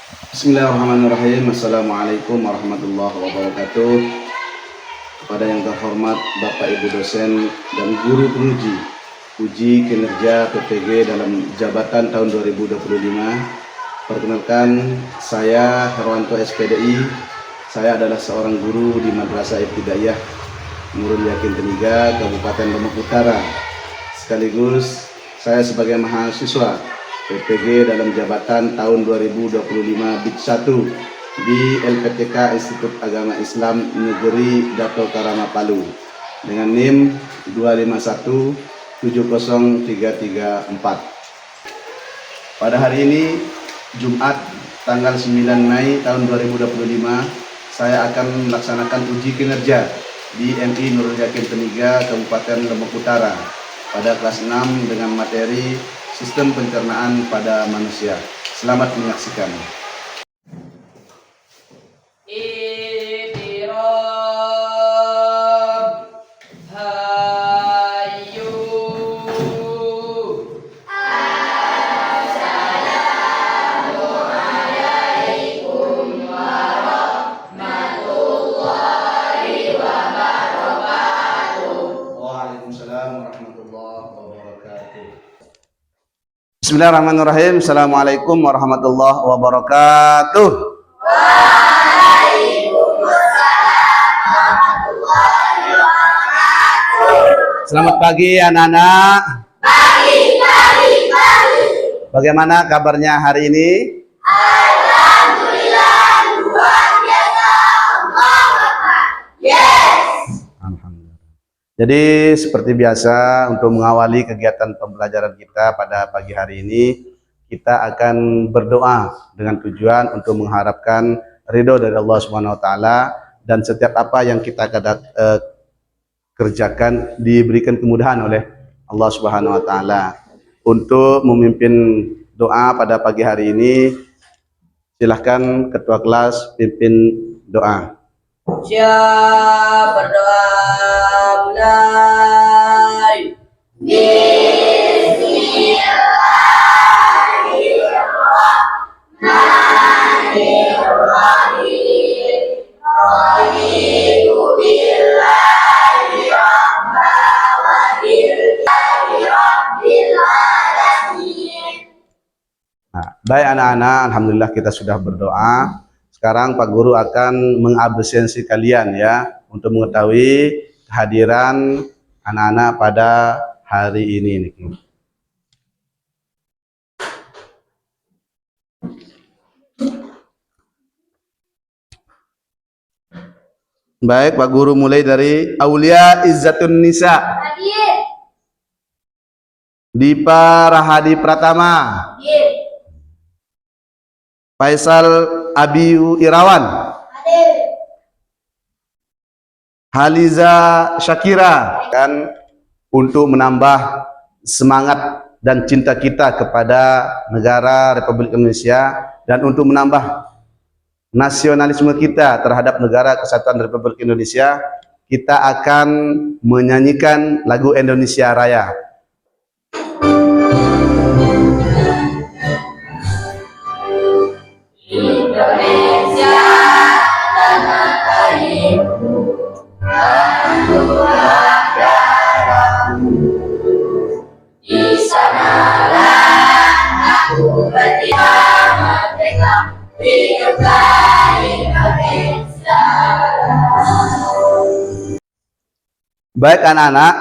Bismillahirrahmanirrahim. Assalamualaikum warahmatullahi wabarakatuh. Kepada yang terhormat Bapak Ibu dosen dan guru penguji uji kinerja PPG dalam jabatan tahun 2025. Perkenalkan, saya Herwanto SPDI. Saya adalah seorang guru di Madrasah Ibtidaiyah Nurul Yakin Teniga, Kabupaten Lombok Utara. Sekaligus saya sebagai mahasiswa PPG dalam jabatan tahun 2025 BID 1 di LPTK Institut Agama Islam Negeri Dato Karama Palu dengan NIM 251-70334. Pada hari ini Jumat tanggal 9 Mei tahun 2025 saya akan melaksanakan uji kinerja di MI Nurul Yakin Teniga Kabupaten Lombok Utara pada kelas 6 dengan materi Sistem Pencernaan pada Manusia. Selamat menyaksikan. Bismillahirrahmanirrahim. Assalamualaikum warahmatullahi wabarakatuh. Waalaikumsalam warahmatullahi wabarakatuh. Selamat pagi anak-anak. Pagi. Bagaimana kabarnya hari ini? Alhamdulillah, luar biasa. Yes. Jadi seperti biasa untuk mengawali kegiatan pembelajaran kita pada pagi hari ini, kita akan berdoa dengan tujuan untuk mengharapkan ridho dari Allah Subhanahu wa taala, dan setiap apa yang kita kerjakan diberikan kemudahan oleh Allah Subhanahu wa taala. Untuk memimpin doa pada pagi hari ini, silahkan ketua kelas pimpin doa. Siap berdoa mulai. Bismillahirrahmanirrahim. Raditu billahi rabban wa billahi rabbil alamin. Baik anak-anak, alhamdulillah kita sudah berdoa. Sekarang Pak Guru akan mengabsensi kalian ya, untuk mengetahui kehadiran anak-anak pada hari ini. Baik Pak Guru, mulai dari Aulia Izzatun Nisa. Hadir. Dipa Rahadi Pratama. Hadir. Faisal Abiu Irawan. Hadir. Haliza Syakira. Kan untuk menambah semangat dan cinta kita kepada negara Republik Indonesia, dan untuk menambah nasionalisme kita terhadap negara Kesatuan Republik Indonesia, kita akan menyanyikan lagu Indonesia Raya. Indonesia tanah airku, tanah darahku, di sanalah aku berdiam merdeka, hiduplah Indonesia. Baik anak-anak,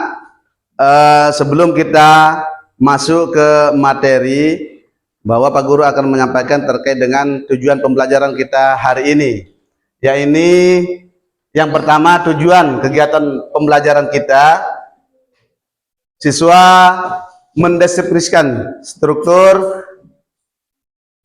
sebelum kita masuk ke materi, bahwa Pak Guru akan menyampaikan terkait dengan tujuan pembelajaran kita hari ini. Ya, ini yang pertama, tujuan kegiatan pembelajaran kita, siswa mendeskripsikan struktur,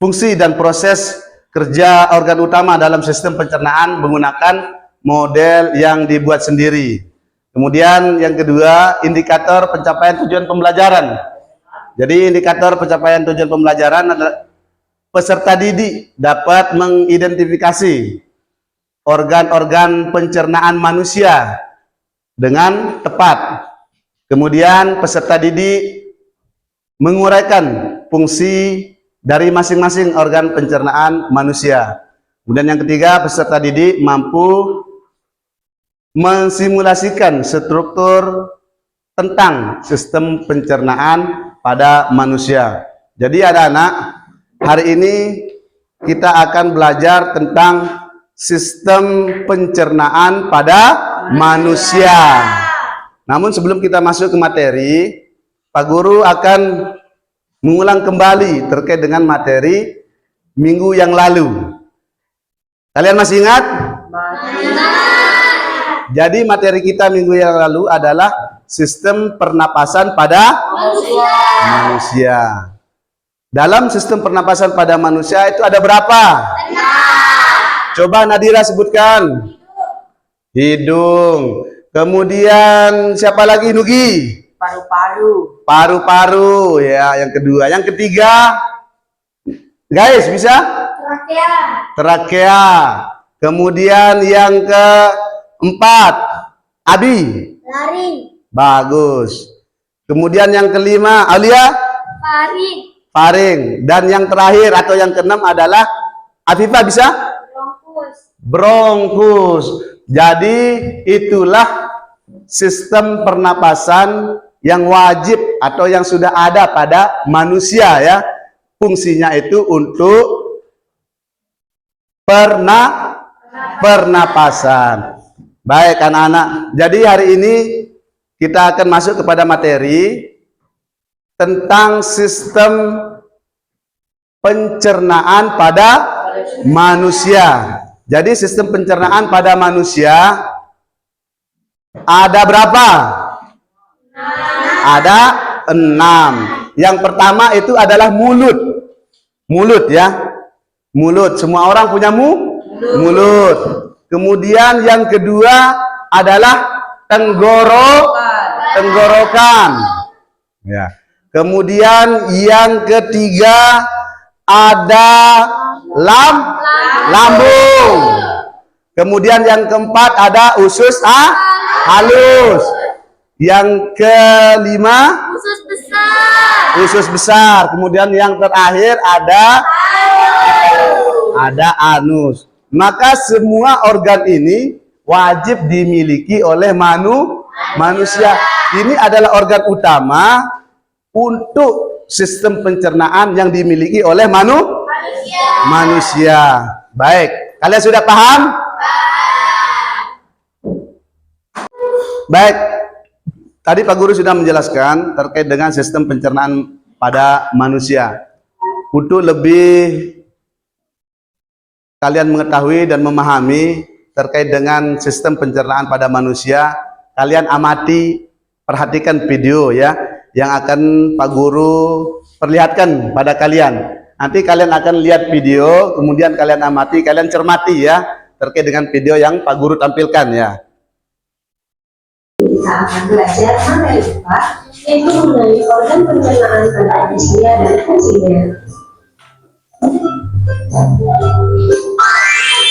fungsi dan proses kerja organ utama dalam sistem pencernaan menggunakan model yang dibuat sendiri. Kemudian yang kedua, indikator pencapaian tujuan pembelajaran. Jadi indikator pencapaian tujuan pembelajaran adalah peserta didik dapat mengidentifikasi organ-organ pencernaan manusia dengan tepat. Kemudian peserta didik menguraikan fungsi dari masing-masing organ pencernaan manusia. Kemudian yang ketiga, peserta didik mampu mensimulasikan struktur tentang sistem pencernaan pada manusia. Jadi anak-anak, hari ini kita akan belajar tentang sistem pencernaan pada manusia. Namun sebelum kita masuk ke materi, Pak Guru akan mengulang kembali terkait dengan materi minggu yang lalu. Kalian masih ingat? Jadi materi kita minggu yang lalu adalah sistem pernapasan pada manusia. Dalam sistem pernapasan pada manusia itu ada berapa? Coba Nadira sebutkan. Hidung. Kemudian siapa lagi, Nugi? Paru-paru. Paru-paru, ya. Yang kedua. Yang ketiga, guys, bisa? Trakea. Kemudian yang keempat, Abi. Lari. Bagus. Kemudian yang kelima, Alia. Faring. Faring. Dan yang terakhir atau yang keenam adalah Afifah, bisa? Bronkus. Bronkus. Jadi itulah sistem pernapasan yang wajib atau yang sudah ada pada manusia, ya. Fungsinya itu untuk pernapasan. Baik anak-anak. Jadi hari ini kita akan masuk kepada materi tentang sistem pencernaan pada manusia. Jadi sistem pencernaan pada manusia ada berapa? Ada 6. Yang pertama itu adalah mulut. Mulut, ya. Mulut. Semua orang punya mulut. Kemudian yang kedua adalah tenggorokan. Ya. Kemudian yang ketiga ada lambung. Kemudian yang keempat ada usus halus. Yang kelima Usus besar. usus besar. Kemudian yang terakhir ada anus. Maka semua organ ini wajib dimiliki oleh manusia. Ini adalah organ utama untuk sistem pencernaan yang dimiliki oleh manusia. Baik, kalian sudah paham? Baik, tadi Pak Guru sudah menjelaskan terkait dengan sistem pencernaan pada manusia. Untuk lebih kalian mengetahui dan memahami terkait dengan sistem pencernaan pada manusia, kalian amati, perhatikan video, ya, yang akan Pak Guru perlihatkan pada kalian. Nanti kalian akan lihat video, kemudian kalian amati, kalian cermati, ya, terkait dengan video yang Pak Guru tampilkan, ya. Kita akan belajar materi 4, yaitu mengenai organ pencernaan pada manusia dan fungsinya.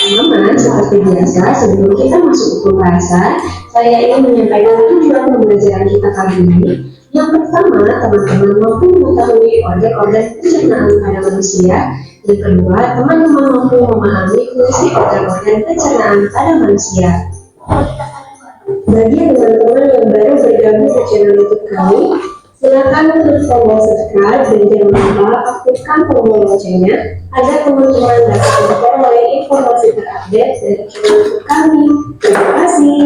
Teman-teman, seperti biasa, sebelum kita masuk ke pembahasan, saya ingin menyampaikan tujuan pembelajaran kita kali ini. Yang pertama, teman-teman mampu mengetahui organ-organ pencernaan pada manusia. Yang kedua, teman-teman mampu memahami fungsi organ-organ pencernaan pada manusia. Bagi teman-teman yang baru bergabung ke channel YouTube kami, silakan klik tombol subscribe dan jangan lupa aktifkan tombol loncengnya agar teman-teman dapat memperoleh informasi terupdate dari channel YouTube kami. Terima kasih.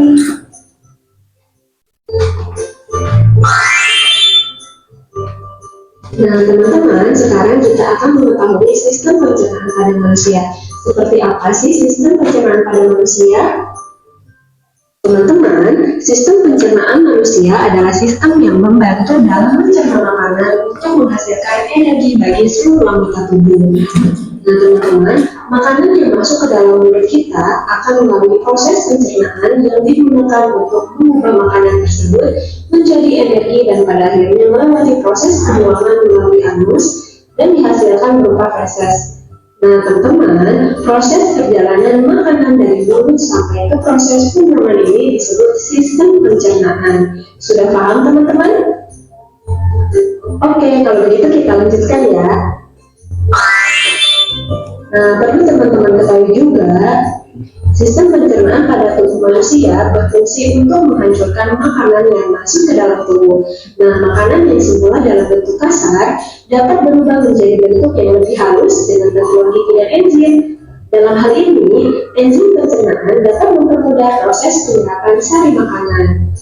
Nah teman-teman, sekarang kita akan mengetahui sistem pencernaan pada manusia. Seperti apa sih sistem pencernaan pada manusia? Teman-teman, sistem pencernaan manusia adalah sistem yang membantu dalam mencerna makanan untuk menghasilkan energi bagi seluruh anggota tubuh. Nah teman-teman, makanan yang masuk ke dalam mulut kita akan melalui proses pencernaan yang digunakan untuk mengubah makanan tersebut menjadi energi dan pada akhirnya melewati proses pembuangan melalui anus dan dihasilkan berupa feses. Nah teman-teman, proses perjalanan makanan dari mulut sampai ke proses pembuangan ini disebut sistem pencernaan. Sudah paham teman-teman? Oke, kalau begitu kita lanjutkan ya. Nah, perlu teman-teman ketahui juga, sistem pencernaan pada tubuh manusia berfungsi untuk menghancurkan makanan yang masuk ke dalam tubuh. Nah, makanan yang semula dalam bentuk kasar dapat berubah menjadi bentuk yang lebih halus dengan bantuan gigi dan enzim. Dalam hal ini, enzim pencernaan dapat mempermudah proses penyerapan sari makanan.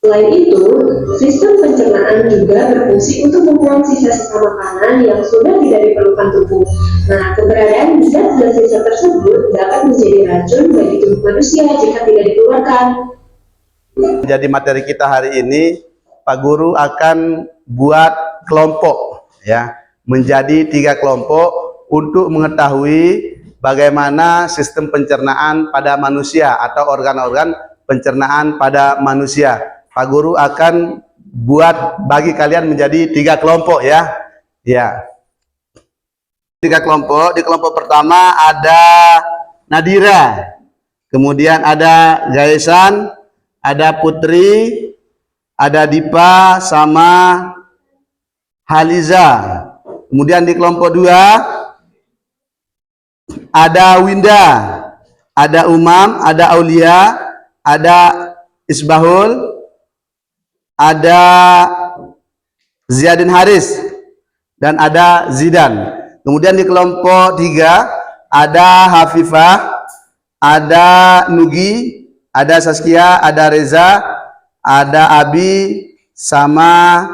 Selain itu, sistem pencernaan juga berfungsi untuk membuang sisa-sisa makanan yang sudah tidak diperlukan tubuh. Nah, keberadaan zat-zat sisa tersebut dapat menjadi racun bagi tubuh manusia jika tidak dikeluarkan. Jadi materi kita hari ini, Pak Guru akan buat kelompok, ya, menjadi 3 kelompok untuk mengetahui bagaimana sistem pencernaan pada manusia atau organ-organ pencernaan pada manusia. Pak Guru akan buat bagi kalian menjadi 3 kelompok, ya. Ya. 3 kelompok. Di kelompok pertama ada Nadira, kemudian ada Gaisan, ada Putri, ada Dipa sama Haliza. Kemudian di kelompok 2 ada Winda, ada Umam, ada Aulia, ada Isbahul, ada Ziyadin Haris, dan ada Zidan. Kemudian di kelompok 3 ada Hafifah, ada Nugi, ada Saskia, ada Reza, ada Abi, sama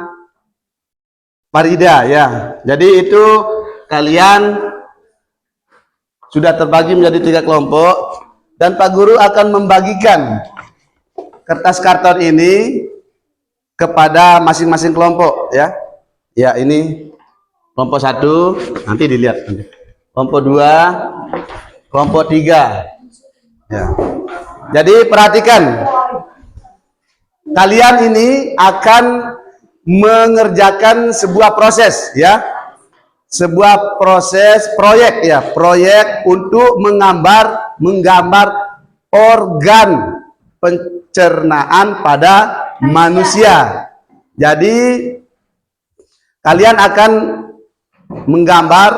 Farida, ya. Jadi itu kalian sudah terbagi menjadi 3 kelompok, dan Pak Guru akan membagikan kertas karton ini kepada masing-masing kelompok, ya. Ya, ini kelompok 1, nanti dilihat. Kelompok 2, kelompok 3. Ya. Jadi perhatikan, kalian ini akan mengerjakan sebuah proses, ya. Sebuah proses proyek, ya, proyek untuk menggambar organ pencernaan pada manusia. Jadi kalian akan menggambar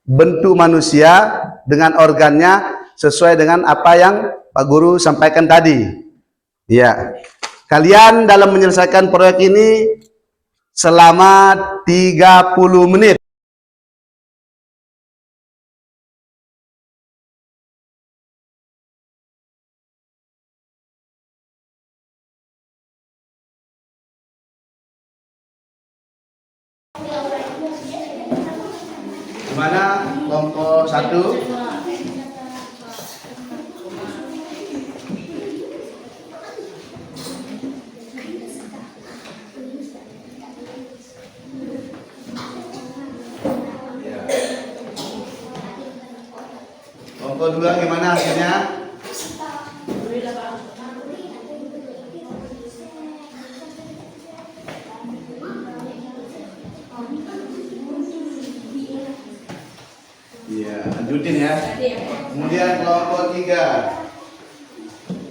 bentuk manusia dengan organnya sesuai dengan apa yang Pak Guru sampaikan tadi. Ya. Kalian dalam menyelesaikan proyek ini selama 30 menit. Gimana kelompok 1? Kelompok 2 gimana hasilnya? Iya, lanjutin ya. Kemudian kelompok 3.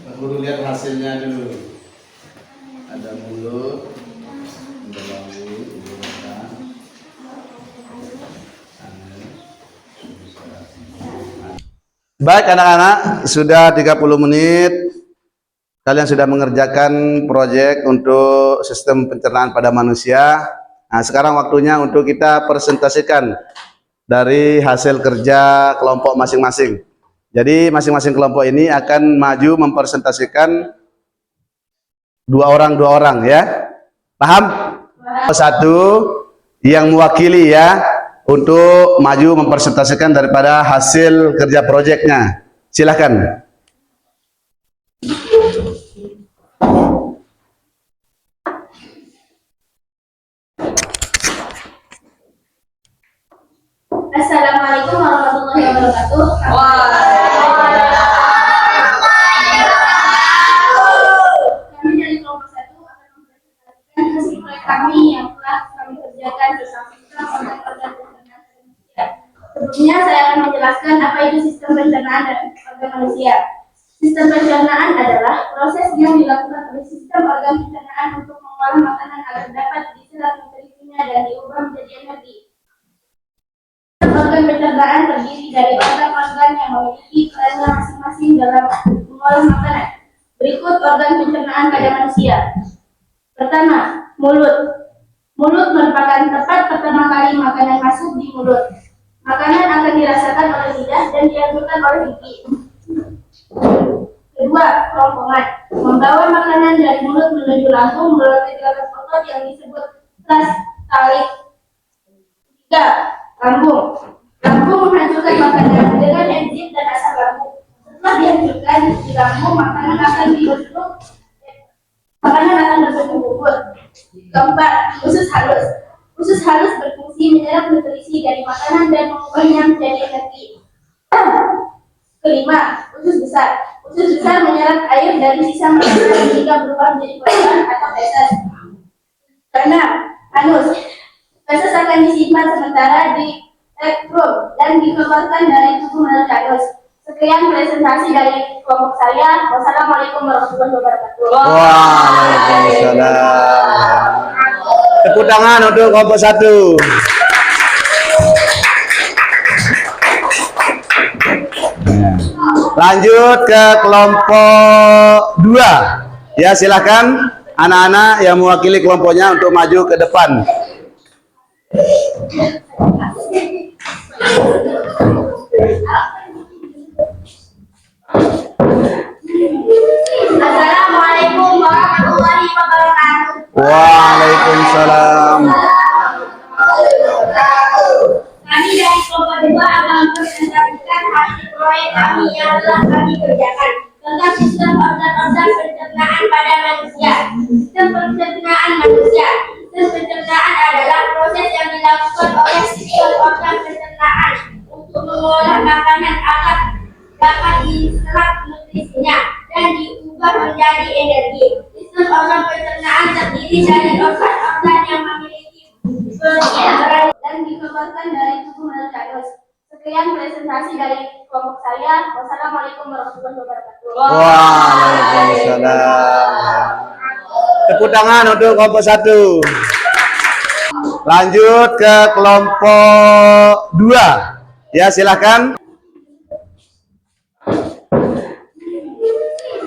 Pak Guru lihat hasilnya dulu. Ada mulut, ada bau, ada mata. Baik anak-anak, sudah 30 menit kalian sudah mengerjakan proyek untuk sistem pencernaan pada manusia. Nah, sekarang waktunya untuk kita presentasikan dari hasil kerja kelompok masing-masing. Jadi masing-masing kelompok ini akan maju mempresentasikan 2 orang ya. Paham? Satu yang mewakili ya untuk maju mempresentasikan daripada hasil kerja proyeknya. Silakan. Assalamualaikum warahmatullahi wabarakatuh. Kami dari kelompok 1 akan mempresentasikan hasil proyek kami yang telah kami kerjakan bersama organ-organ pencernaan manusia. Sebelumnya saya akan menjelaskan apa itu sistem pencernaan dan organ manusia. Sistem pencernaan adalah proses yang dilakukan oleh sistem organ pencernaan untuk mengolah makanan agar dapat diserap nutrisinya dan diubah menjadi energi. Organ pencernaan olah makanan. Berikut organ pencernaan pada manusia. Pertama, mulut. Mulut merupakan tempat pertama kali makanan masuk di mulut. Makanan akan dirasakan oleh lidah dan dianjurkan oleh gigi. Kedua, kerongkongan. Membawa makanan dari mulut menuju lambung melalui gerakan otot yang disebut peristaltik. Tiga, lambung. Lambung menghancurkan makanan dengan enzim dan asam lambung. Setelah dihancurkan di lambung, makanan akan berbentuk bubur. Keempat, usus halus. Usus halus berfungsi menyerap nutrisi dari makanan dan mengubahnya menjadi energi. Kelima, usus besar. Usus besar menyerap air dari sisa makanan hingga berubah menjadi kotoran atau feses. Keenam, anus. Feses akan disimpan sementara di rektum dan dikeluarkan dari tubuh melalui anus. Sekian presentasi dari kelompok saya. Wassalamualaikum warahmatullahi wabarakatuh. Waalaikumsalam. Tepuk tangan untuk kelompok 1. Lanjut ke kelompok 2. Ya, silakan anak-anak yang mewakili kelompoknya untuk maju ke depan. Assalamualaikum warahmatullahi wabarakatuh. Waalaikumsalam. Kami dari kelompok 2 akan mempresentasikan hasil proyek kami yang telah kami kerjakan tentang sistem organ-organ pencernaan pada manusia. Sistem pencernaan manusia. Sistem pencernaan adalah proses yang dilakukan oleh sistem organ pencernaan untuk mengolah makanan agar dapat diserap nutrisinya dan diubah menjadi energi. Sistem organ pencernaan terdiri dari organ-organ yang memiliki fungsi dan dikeluarkan dari tubuh melalui anus. Sekian presentasi dari kelompok saya. Wassalamualaikum warahmatullahi wabarakatuh. Waalaikumsalam. Tepuk tangan untuk kelompok 1. Lanjut ke kelompok 2. Ya, silakan.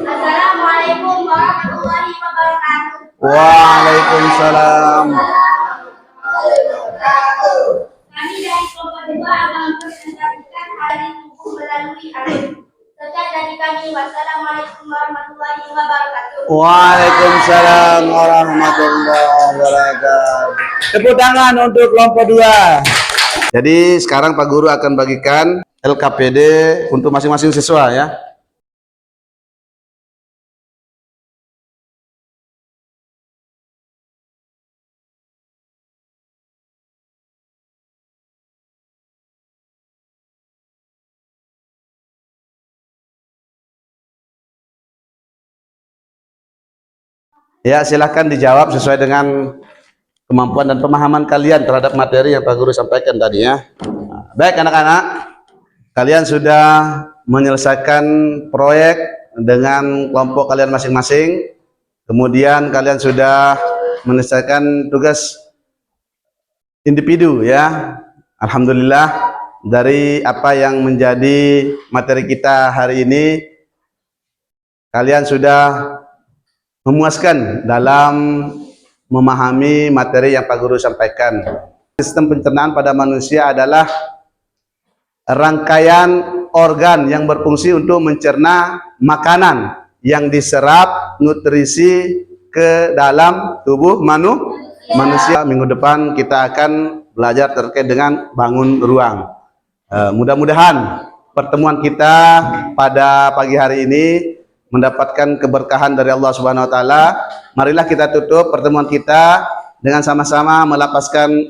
Assalamualaikum warahmatullahi wabarakatuh. Waalaikumsalam. Kami dari kelompok 2 akan mempresentasikan hari tubuh melalui anus. Sekian dari kami. Wassalamualaikum warahmatullahi wabarakatuh. Waalaikumsalam warahmatullahi wabarakatuh. Tepuk tangan untuk kelompok 2. Jadi sekarang Pak Guru akan bagikan LKPD untuk masing-masing siswa ya. Ya, silahkan dijawab sesuai dengan kemampuan dan pemahaman kalian terhadap materi yang Pak Guru sampaikan tadi ya. Baik anak-anak, kalian sudah menyelesaikan proyek dengan kelompok kalian masing-masing. Kemudian kalian sudah menyelesaikan tugas individu ya. Alhamdulillah, dari apa yang menjadi materi kita hari ini, kalian sudah memuaskan dalam memahami materi yang Pak Guru sampaikan. Sistem pencernaan pada manusia adalah rangkaian organ yang berfungsi untuk mencerna makanan yang diserap nutrisi ke dalam tubuh manusia. Minggu depan kita akan belajar terkait dengan bangun ruang. Mudah-mudahan pertemuan kita pada pagi hari ini mendapatkan keberkahan dari Allah Subhanahu wa taala. Marilah kita tutup pertemuan kita dengan sama-sama melapaskan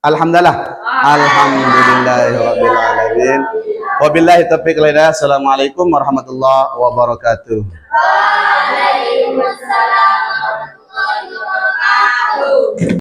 alhamdulillah. Alhamdulillahirabbil alamin. Wabillahi taufiq wal hidayah. Assalamualaikum warahmatullahi wabarakatuh. Waalaikumsalam warahmatullahi wabarakatuh.